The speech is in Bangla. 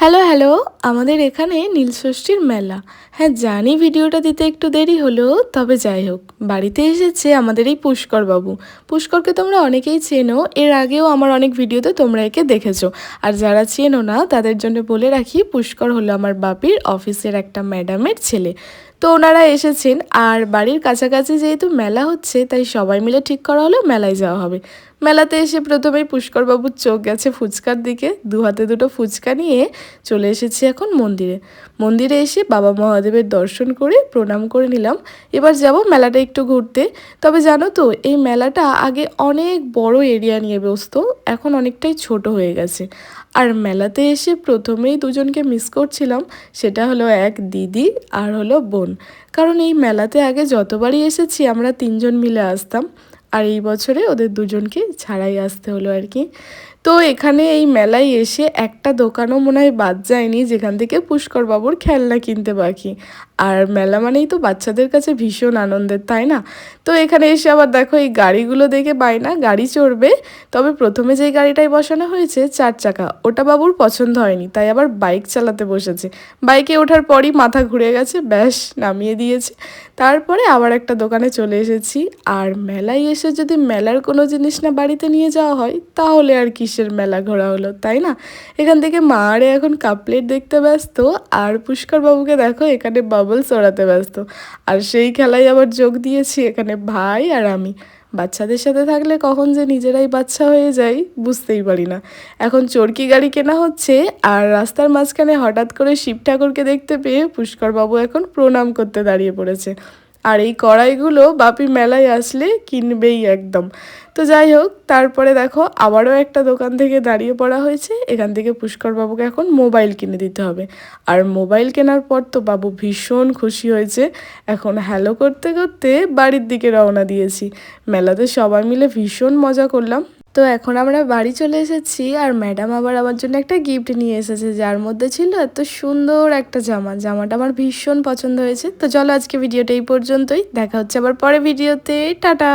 হ্যালো হ্যালো, আমাদের এখানে নীলষষ্ঠীর মেলা। হ্যাঁ জানি ভিডিওটা দিতে একটু দেরি হলো, তবে যাই হোক, বাড়িতে এসেছে আমাদের এই পুষ্কর বাবু। পুষ্করকে তোমরা অনেকেই চেনো, এর আগেও আমার অনেক ভিডিওতে তোমরা একে দেখেছো। আর যারা চেনো না তাদের জন্য বলে রাখি, পুষ্কর হলো আমার বাপির অফিসের একটা ম্যাডামের ছেলে। তো ওনারা এসেছেন, আর বাড়ির কাছাকাছি যেহেতু মেলা হচ্ছে তাই সবাই মিলে ঠিক করা হলো মেলায় যাওয়া হবে। মেলাতে এসে প্রথমেই পুষ্করবাবুর চোখ গেছে ফুচকার দিকে, দু হাতে দুটো ফুচকা নিয়ে চলে এসেছি এখন মন্দিরে। মন্দিরে এসে বাবা মহাদেবের দর্শন করে প্রণাম করে নিলাম। এবার যাব মেলাটা একটু ঘুরতে। তবে জানো তো, এই মেলাটা আগে অনেক বড় এরিয়া নিয়ে বসতো, এখন অনেকটাই ছোট হয়ে গেছে। আর মেলাতে এসে প্রথমেই দুজনকে মিস করছিলাম, সেটা হলো এক দিদি আর হলো বোন। কারণ এই মেলাতে আগে যতবারই এসেছি আমরা তিনজন মিলে আসতাম, আর এই বছরে ওদের দুজনকে ছাড়াই আসতে হলো আর কি। তো এখানে এই মেলায় এসে একটা দোকানও মনে হয় বাদ যায়নি যেখান থেকে পুষ্কর বাবুর খেলনা কিনতে বাকি। আর মেলা মানেই তো বাচ্চাদের কাছে ভীষণ আনন্দের, তাই না? তো এখানে এসে আবার দেখো এই গাড়িগুলো দেখে বায়না গাড়ি চড়বে। তবে প্রথমে যেই গাড়িটায় বসানো হয়েছে 4 চাকা, ওটা বাবুর পছন্দ হয়নি, তাই আবার বাইক চালাতে বসেছে। বাইকে ওঠার পরই মাথা ঘুরে গেছে, ব্যাস নামিয়ে দিয়েছে। তারপরে আবার একটা দোকানে চলে এসেছি। আর মেলায় এসে যদি মেলার কোনো জিনিস না বাড়িতে নিয়ে যাওয়া হয়, তাহলে আর কিসের মেলা ঘোরা হলো, তাই না? এখান থেকে মা আরে এখন কাপ প্লেট দেখতে ব্যস্ত, আর পুষ্কর বাবুকে দেখো এখানে বাবলস ওড়াতে ব্যস্ত। আর সেই খেলায় আবার যোগ দিয়েছি এখানে ভাই আর আমি। বাচ্চাদের সাথে থাকলে কখন যে নিজেরাই বাচ্চা হয়ে যাই বুঝতেই পারি না। এখন চরকি গাড়ি কেনা হচ্ছে, আর রাস্তার মাঝখানে হঠাৎ করে শিব ঠাকুরকে দেখতে পেয়ে পুষ্করবাবু এখন প্রণাম করতে দাঁড়িয়ে পড়েছে। আর এই কড়াইগুলো বাপি মেলায় আসলে কিনবেই একদম। তো যাই হোক, তারপরে দেখো আবারও একটা দোকান থেকে দাঁড়িয়ে পড়া হয়েছে, এখান থেকে পুষ্করবাবুকে এখন মোবাইল কিনে দিতে হবে। আর মোবাইল কেনার পর তো বাবু ভীষণ খুশি হয়েছে। এখন হ্যালো করতে করতে বাড়ির দিকে রওনা দিয়েছি। মেলাতে সবাই মিলে ভীষণ মজা করলাম। তো এখন আমরা বাড়ি চলে এসেছি, আর ম্যাডাম আবার আমার জন্য একটা গিফট নিয়ে এসেছে, যার মধ্যে ছিল এত সুন্দর একটা জামাটা আমার ভীষণ পছন্দ হয়েছে। তো চলো আজকে ভিডিওটা এই পর্যন্তই, দেখা হচ্ছে আবার পরে ভিডিওতে, টাটা।